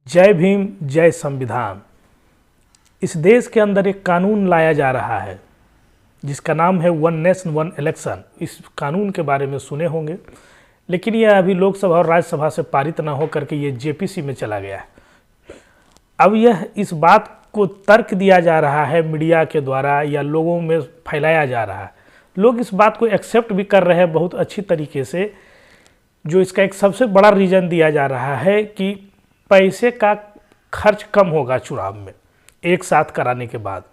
जय भीम जय संविधान। इस देश के अंदर एक कानून लाया जा रहा है जिसका नाम है वन नेशन वन इलेक्शन। इस कानून के बारे में सुने होंगे, लेकिन यह अभी लोकसभा और राज्यसभा से पारित न होकर के ये जेपीसी में चला गया है। अब यह इस बात को तर्क दिया जा रहा है मीडिया के द्वारा या लोगों में फैलाया जा रहा है। लोग इस बात को एक्सेप्ट भी कर रहे हैं बहुत अच्छी तरीके से। जो इसका एक सबसे बड़ा रीज़न दिया जा रहा है कि पैसे का खर्च कम होगा चुनाव में एक साथ कराने के बाद।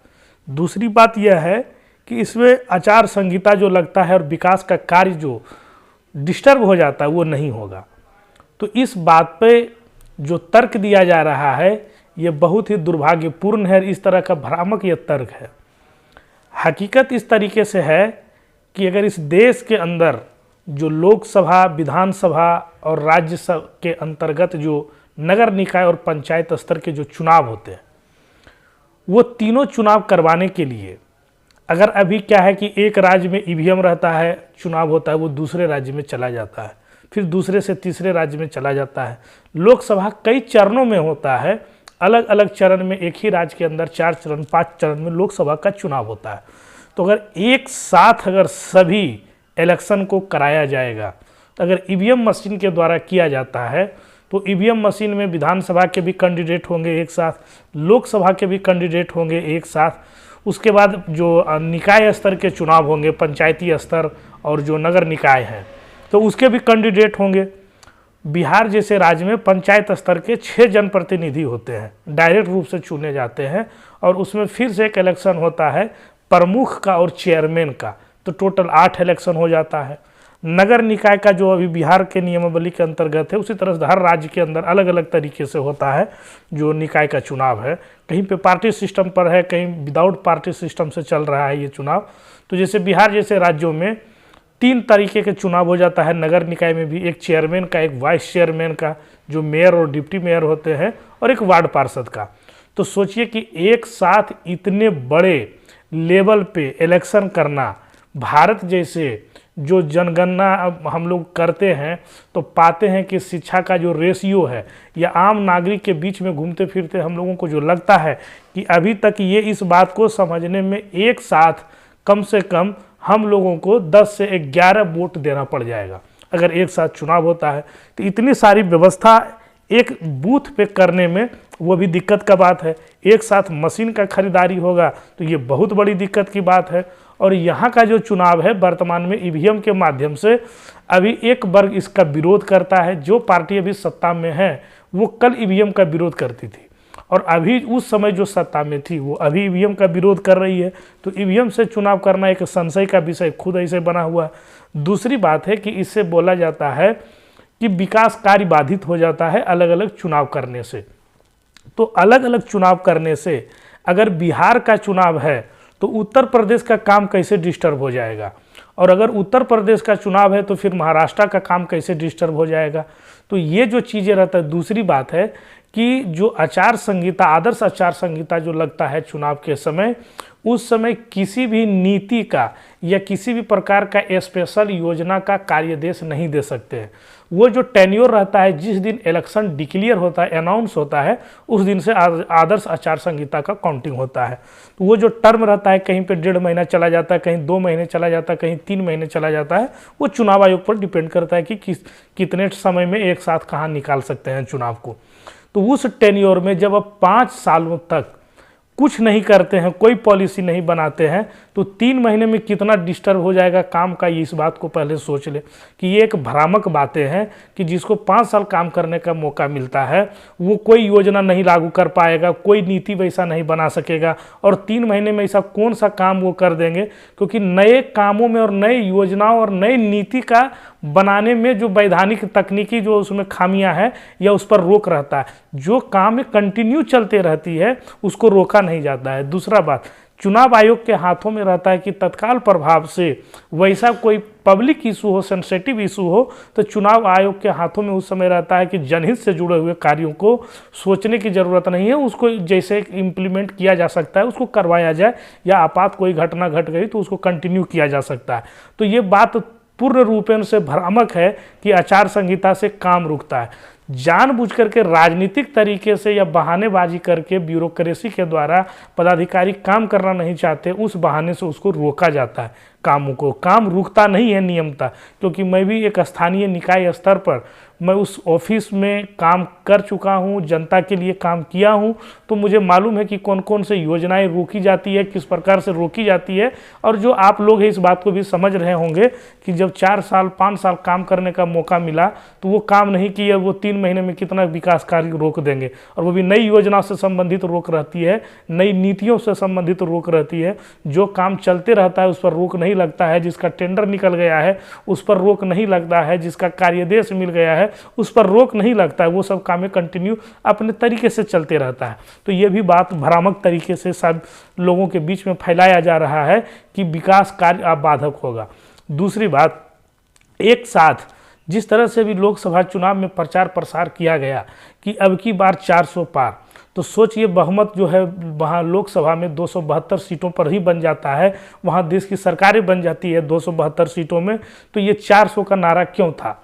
दूसरी बात यह है कि इसमें आचार संहिता जो लगता है और विकास का कार्य जो डिस्टर्ब हो जाता है वो नहीं होगा। तो इस बात पे जो तर्क दिया जा रहा है ये बहुत ही दुर्भाग्यपूर्ण है। इस तरह का भ्रामक ये तर्क है। हकीकत इस तरीके से है कि अगर इस देश के अंदर जो लोकसभा, विधानसभा और राज्यसभा के अंतर्गत जो नगर निकाय और पंचायत स्तर के जो चुनाव होते हैं वो तीनों चुनाव करवाने के लिए अगर अभी क्या है कि एक राज्य में ईवीएम रहता है, चुनाव होता है, वो दूसरे राज्य में चला जाता है, फिर दूसरे से तीसरे राज्य में चला जाता है। लोकसभा कई चरणों में होता है, अलग अलग चरण में एक ही राज्य के अंदर 4 चरण 5 चरण में लोकसभा का चुनाव होता है। तो अगर एक साथ अगर सभी इलेक्शन को कराया जाएगा, अगर ईवीएम मशीन के द्वारा किया जाता है तो ईवीएम मशीन में विधानसभा के भी कैंडिडेट होंगे एक साथ, लोकसभा के भी कैंडिडेट होंगे एक साथ, उसके बाद जो निकाय स्तर के चुनाव होंगे, पंचायती स्तर और जो नगर निकाय हैं तो उसके भी कैंडिडेट होंगे। बिहार जैसे राज्य में पंचायत स्तर के 6 जनप्रतिनिधि होते हैं, डायरेक्ट रूप से चुने जाते हैं और उसमें फिर से एक इलेक्शन होता है प्रमुख का और चेयरमैन का, तो टोटल 8 इलेक्शन हो जाता है। नगर निकाय का जो अभी बिहार के नियमावली के अंतर्गत है, उसी तरह से हर राज्य के अंदर अलग अलग तरीके से होता है जो निकाय का चुनाव है। कहीं पे पार्टी सिस्टम पर है, कहीं विदाउट पार्टी सिस्टम से चल रहा है ये चुनाव। तो जैसे बिहार जैसे राज्यों में 3 तरीके के चुनाव हो जाता है। नगर निकाय में भी एक चेयरमैन का, एक वाइस चेयरमैन का, जो मेयर और डिप्टी मेयर होते हैं, और एक वार्ड पार्षद का। तो सोचिए कि एक साथ इतने बड़े लेवल पे इलेक्शन करना, भारत जैसे जो जनगणना हम लोग करते हैं तो पाते हैं कि शिक्षा का जो रेशियो है या आम नागरिक के बीच में घूमते फिरते हम लोगों को जो लगता है कि अभी तक ये इस बात को समझने में एक साथ कम से कम हम लोगों को 10 से 11 वोट देना पड़ जाएगा अगर एक साथ चुनाव होता है। तो इतनी सारी व्यवस्था एक बूथ पे करने में वो भी दिक्कत का बात है। एक साथ मशीन का खरीदारी होगा तो ये बहुत बड़ी दिक्कत की बात है। और यहाँ का जो चुनाव है वर्तमान में ईवीएम के माध्यम से अभी एक वर्ग इसका विरोध करता है। जो पार्टी अभी सत्ता में है वो कल ईवीएम का विरोध करती थी और अभी उस समय जो सत्ता में थी वो अभी ईवीएम का विरोध कर रही है। तो ईवीएम से चुनाव करना एक संशय का विषय खुद ऐसे बना हुआ है। दूसरी बात है कि इससे बोला जाता है कि विकास कार्य बाधित हो जाता है अलग अलग चुनाव करने से। तो अलग अलग चुनाव करने से अगर बिहार का चुनाव है तो उत्तर प्रदेश का काम कैसे डिस्टर्ब हो जाएगा, और अगर उत्तर प्रदेश का चुनाव है तो फिर महाराष्ट्र का काम कैसे डिस्टर्ब हो जाएगा। तो ये जो चीज़ें रहता है। दूसरी बात है कि जो आचार संहिता, आदर्श आचार संहिता जो लगता है चुनाव के समय, उस समय किसी भी नीति का या किसी भी प्रकार का स्पेशल योजना का कार्यदेश नहीं दे सकते हैं। वो जो टेन्योर रहता है, जिस दिन इलेक्शन डिक्लेयर होता है, अनाउंस होता है, उस दिन से आदर्श आचार संहिता का काउंटिंग होता है। तो वो जो टर्म रहता है कहीं पे 1.5 महीना चला जाता है, कहीं 2 महीने चला जाता है, कहीं 3 महीने चला जाता है। वो चुनाव आयोग पर डिपेंड करता है कि कितने समय में एक साथ कहाँ निकाल सकते हैं चुनाव को। तो उस टेन्योर में जब आप 5 सालों तक कुछ नहीं करते हैं, कोई पॉलिसी नहीं बनाते हैं, तो 3 महीने में कितना डिस्टर्ब हो जाएगा काम का, ये इस बात को पहले सोच ले कि ये एक भ्रामक बातें हैं कि जिसको 5 साल काम करने का मौका मिलता है वो कोई योजना नहीं लागू कर पाएगा, कोई नीति वैसा नहीं बना सकेगा। और 3 महीने में ऐसा कौन सा काम वो कर देंगे, क्योंकि नए कामों में और नई योजनाओं और नई नीति का बनाने में जो वैधानिक तकनीकी जो उसमें खामियां हैं या उस पर रोक रहता है। जो काम कंटिन्यू चलते रहती है उसको रोका नहीं जाता है। दूसरा बात, चुनाव आयोग के हाथों में रहता है कि तत्काल प्रभाव से वैसा कोई पब्लिक इशू हो, सेंसिटिव इशू हो, तो चुनाव आयोग के हाथों में उस समय रहता है कि जनहित से जुड़े हुए कार्यों को सोचने की ज़रूरत नहीं है, उसको जैसे इम्प्लीमेंट किया जा सकता है उसको करवाया जाए, या आपात कोई घटना घट गई तो उसको कंटिन्यू किया जा सकता है। तो ये बात पूर्ण रूपेण से भ्रामक है कि आचार संहिता से काम रुकता है। जानबूझ करके राजनीतिक तरीके से या बहानेबाजी करके ब्यूरोक्रेसी के द्वारा पदाधिकारी काम करना नहीं चाहते, उस बहाने से उसको रोका जाता है। कामों को काम रुकता नहीं है नियमता, क्योंकि मैं भी एक स्थानीय निकाय स्तर पर मैं उस ऑफिस में काम कर चुका हूं, जनता के लिए काम किया हूं, तो मुझे मालूम है कि कौन कौन से योजनाएं रोकी जाती है, किस प्रकार से रोकी जाती है। और जो आप लोग हैं इस बात को भी समझ रहे होंगे कि जब 4 साल 5 साल काम करने का मौका मिला तो वो काम नहीं किया, वो 3 महीने में कितना विकास कार्य रोक देंगे, और वो भी नई योजना से संबंधित रोक रहती है, नई नीतियों से संबंधित रोक रहती है। जो काम चलते रहता है उस पर रोक नहीं लगता है, जिसका टेंडर निकल गया है उस पर रोक नहीं लगता है, जिसका कार्यदेश मिल गया है उस पर रोक नहीं लगता है, वो सब कामें कंटिन्यू अपने तरीके से चलते रहता है। तो ये भी बात भ्रामक तरीके से सब लोगों के बीच में फैलाया जा रहा है कि विकास कार्य अब बाधक होगा। दूसरी बात, एक साथ जिस तरह से भी लोकसभा चुनाव में प्रचार प्रसार किया गया कि अब की बार 400 पार, तो सोचिए बहुमत जो है वहाँ लोकसभा में 272 सीटों पर ही बन जाता है, वहाँ देश की सरकारें बन जाती है 272 सीटों में, तो ये 400 का नारा क्यों था।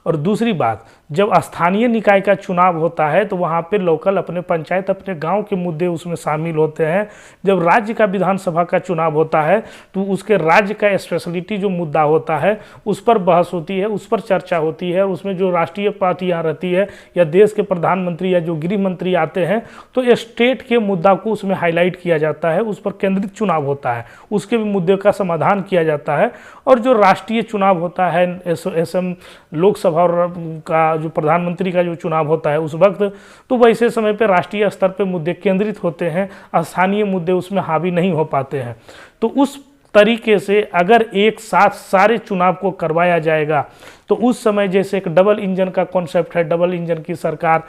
और दूसरी बात, जब स्थानीय निकाय का चुनाव होता है तो वहाँ पे लोकल अपने पंचायत अपने गांव के मुद्दे उसमें शामिल होते हैं। जब राज्य का विधानसभा का चुनाव होता है तो उसके राज्य का स्पेशलिटी जो मुद्दा होता है उस पर बहस होती है, उस पर चर्चा होती है, उसमें जो राष्ट्रीय पार्टियाँ रहती है या देश के प्रधानमंत्री या जो गृह मंत्री आते हैं तो स्टेट के मुद्दा को उसमें हाईलाइट किया जाता है, उस पर केंद्रित चुनाव होता है, उसके भी मुद्दे का समाधान किया जाता है। और जो राष्ट्रीय चुनाव होता है असम लोकसभा का जो प्रधानमंत्री का जो चुनाव होता है उस वक्त, तो वैसे समय पे राष्ट्रीय स्तर पे मुद्दे केंद्रित होते हैं, स्थानीय मुद्दे उसमें हावी नहीं हो पाते हैं। तो उस तरीके से अगर एक साथ सारे चुनाव को करवाया जाएगा तो उस समय जैसे एक डबल इंजन का कॉन्सेप्ट है, डबल इंजन की सरकार,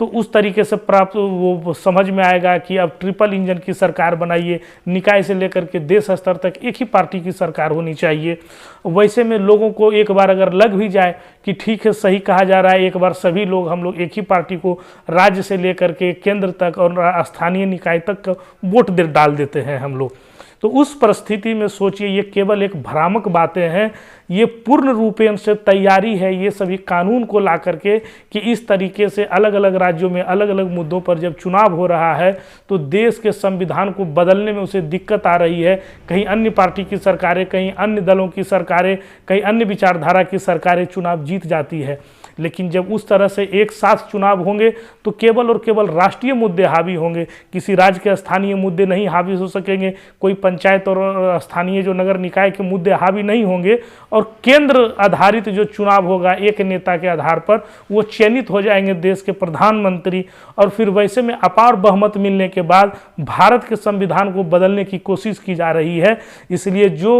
तो उस तरीके से प्राप्त वो समझ में आएगा कि अब ट्रिपल इंजन की सरकार बनाइए, निकाय से लेकर के देश स्तर तक एक ही पार्टी की सरकार होनी चाहिए। वैसे में लोगों को एक बार अगर लग भी जाए कि ठीक है सही कहा जा रहा है, एक बार सभी लोग हम लोग एक ही पार्टी को राज्य से लेकर के केंद्र तक और स्थानीय निकाय तक वोट डाल देते हैं हम लोग, तो उस परिस्थिति में सोचिए ये केवल एक भ्रामक बातें हैं, ये पूर्ण रूपेण से तैयारी है ये सभी कानून को ला करके कि इस तरीके से अलग अलग राज्यों में अलग अलग मुद्दों पर जब चुनाव हो रहा है तो देश के संविधान को बदलने में उसे दिक्कत आ रही है। कहीं अन्य पार्टी की सरकारें, कहीं अन्य दलों की सरकारें, कहीं अन्य विचारधारा की सरकारें चुनाव जीत जाती है, लेकिन जब उस तरह से एक साथ चुनाव होंगे तो केवल और केवल राष्ट्रीय मुद्दे हावी होंगे, किसी राज्य के स्थानीय मुद्दे नहीं हावी हो सकेंगे, कोई पंचायत और स्थानीय जो नगर निकाय के मुद्दे हावी नहीं होंगे, और केंद्र आधारित जो चुनाव होगा एक नेता के आधार पर वो चयनित हो जाएंगे देश के प्रधानमंत्री। और फिर वैसे में अपार बहुमत मिलने के बाद भारत के संविधान को बदलने की कोशिश की जा रही है। इसलिए जो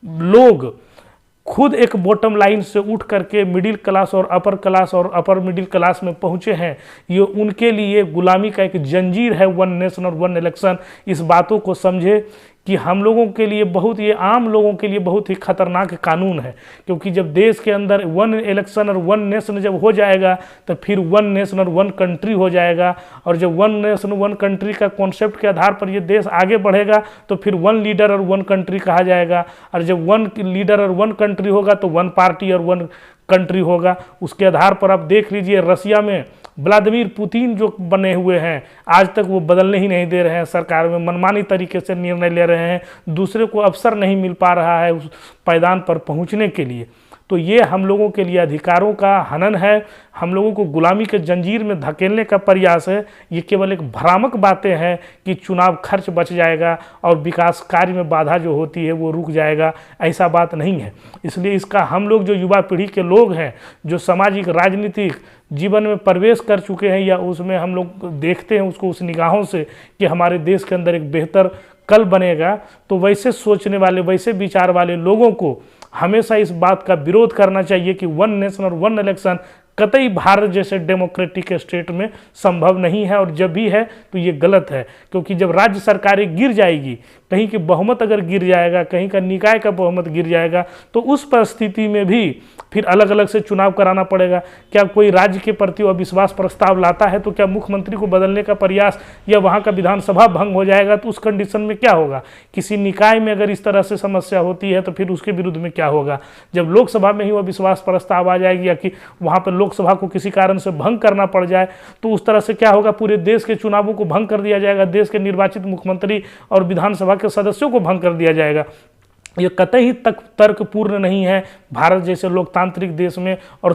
लोग खुद एक बॉटम लाइन से उठ करके मिडिल क्लास और अपर मिडिल क्लास में पहुंचे हैं, ये उनके लिए गुलामी का एक जंजीर है वन नेशन और वन इलेक्शन। इस बातों को समझे कि हम लोगों के लिए बहुत, ये आम लोगों के लिए बहुत ही खतरनाक कानून है, क्योंकि जब देश के अंदर वन इलेक्शन और वन नेशन जब हो जाएगा तो फिर वन नेशन और वन कंट्री हो जाएगा, और जब वन नेशन वन कंट्री का कॉन्सेप्ट के आधार पर ये देश आगे बढ़ेगा तो फिर वन लीडर और वन कंट्री कहा जाएगा, और जब वन लीडर और वन कंट्री होगा तो वन पार्टी और वन कंट्री होगा। उसके आधार पर आप देख लीजिए रसिया में व्लादिमीर पुतिन जो बने हुए हैं आज तक वो बदलने ही नहीं दे रहे हैं, सरकार में मनमानी तरीके से निर्णय ले रहे हैं, दूसरे को अवसर नहीं मिल पा रहा है उस पायदान पर पहुंचने के लिए। तो ये हम लोगों के लिए अधिकारों का हनन है, हम लोगों को गुलामी के जंजीर में धकेलने का प्रयास है। ये केवल एक भ्रामक बातें हैं कि चुनाव खर्च बच जाएगा और विकास कार्य में बाधा जो होती है वो रुक जाएगा, ऐसा बात नहीं है। इसलिए इसका हम लोग जो युवा पीढ़ी के लोग हैं, जो सामाजिक राजनीतिक जीवन में प्रवेश कर चुके हैं या उसमें हम लोग देखते हैं उसको उस निगाहों से कि हमारे देश के अंदर एक बेहतर कल बनेगा, तो वैसे सोचने वाले, वैसे विचार वाले लोगों को हमेशा इस बात का विरोध करना चाहिए कि वन नेशन और वन इलेक्शन कतई भारत जैसे डेमोक्रेटिक स्टेट में संभव नहीं है, और जब भी है तो ये गलत है। क्योंकि जब राज्य सरकारें गिर जाएगी, कहीं की बहुमत अगर गिर जाएगा, कहीं का निकाय का बहुमत गिर जाएगा, तो उस परिस्थिति में भी फिर अलग अलग से चुनाव कराना पड़ेगा। क्या कोई राज्य के प्रति अविश्वास प्रस्ताव लाता है तो क्या मुख्यमंत्री को बदलने का प्रयास या वहाँ का विधानसभा भंग हो जाएगा, तो उस कंडीशन में क्या होगा? किसी निकाय में अगर इस तरह से समस्या होती है तो फिर उसके विरुद्ध में क्या होगा? जब लोकसभा में ही अविश्वास प्रस्ताव आ जाएगी या कि वहाँ पर लोकसभा को किसी कारण से भंग करना पड़ जाए, तो उस तरह से क्या होगा? पूरे देश के चुनावों को भंग कर दिया जाएगा, देश के निर्वाचित मुख्यमंत्री और विधानसभा के सदस्यों को भंग कर दिया जाएगा। ये कतई तक तर्कपूर्ण नहीं है भारत जैसे लोकतांत्रिक देश में। और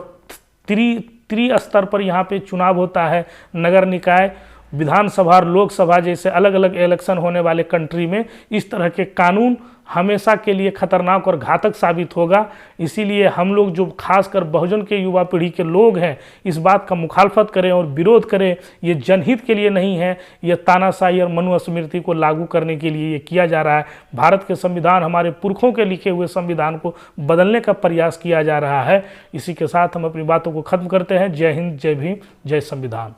त्रिस्तर पर यहाँ पे चुनाव होता है, नगर निकाय, विधानसभा और लोकसभा जैसे अलग अलग इलेक्शन होने वाले कंट्री में इस तरह के कानून हमेशा के लिए खतरनाक और घातक साबित होगा। इसीलिए हम लोग जो खासकर बहुजन के युवा पीढ़ी के लोग हैं, इस बात का मुखालफत करें और विरोध करें। ये जनहित के लिए नहीं है, ये तानाशाही और मनुस्मृति को लागू करने के लिए ये किया जा रहा है। भारत के संविधान, हमारे पुरखों के लिखे हुए संविधान को बदलने का प्रयास किया जा रहा है। इसी के साथ हम अपनी बातों को खत्म करते हैं। जय हिंद, जय भीम, जय संविधान।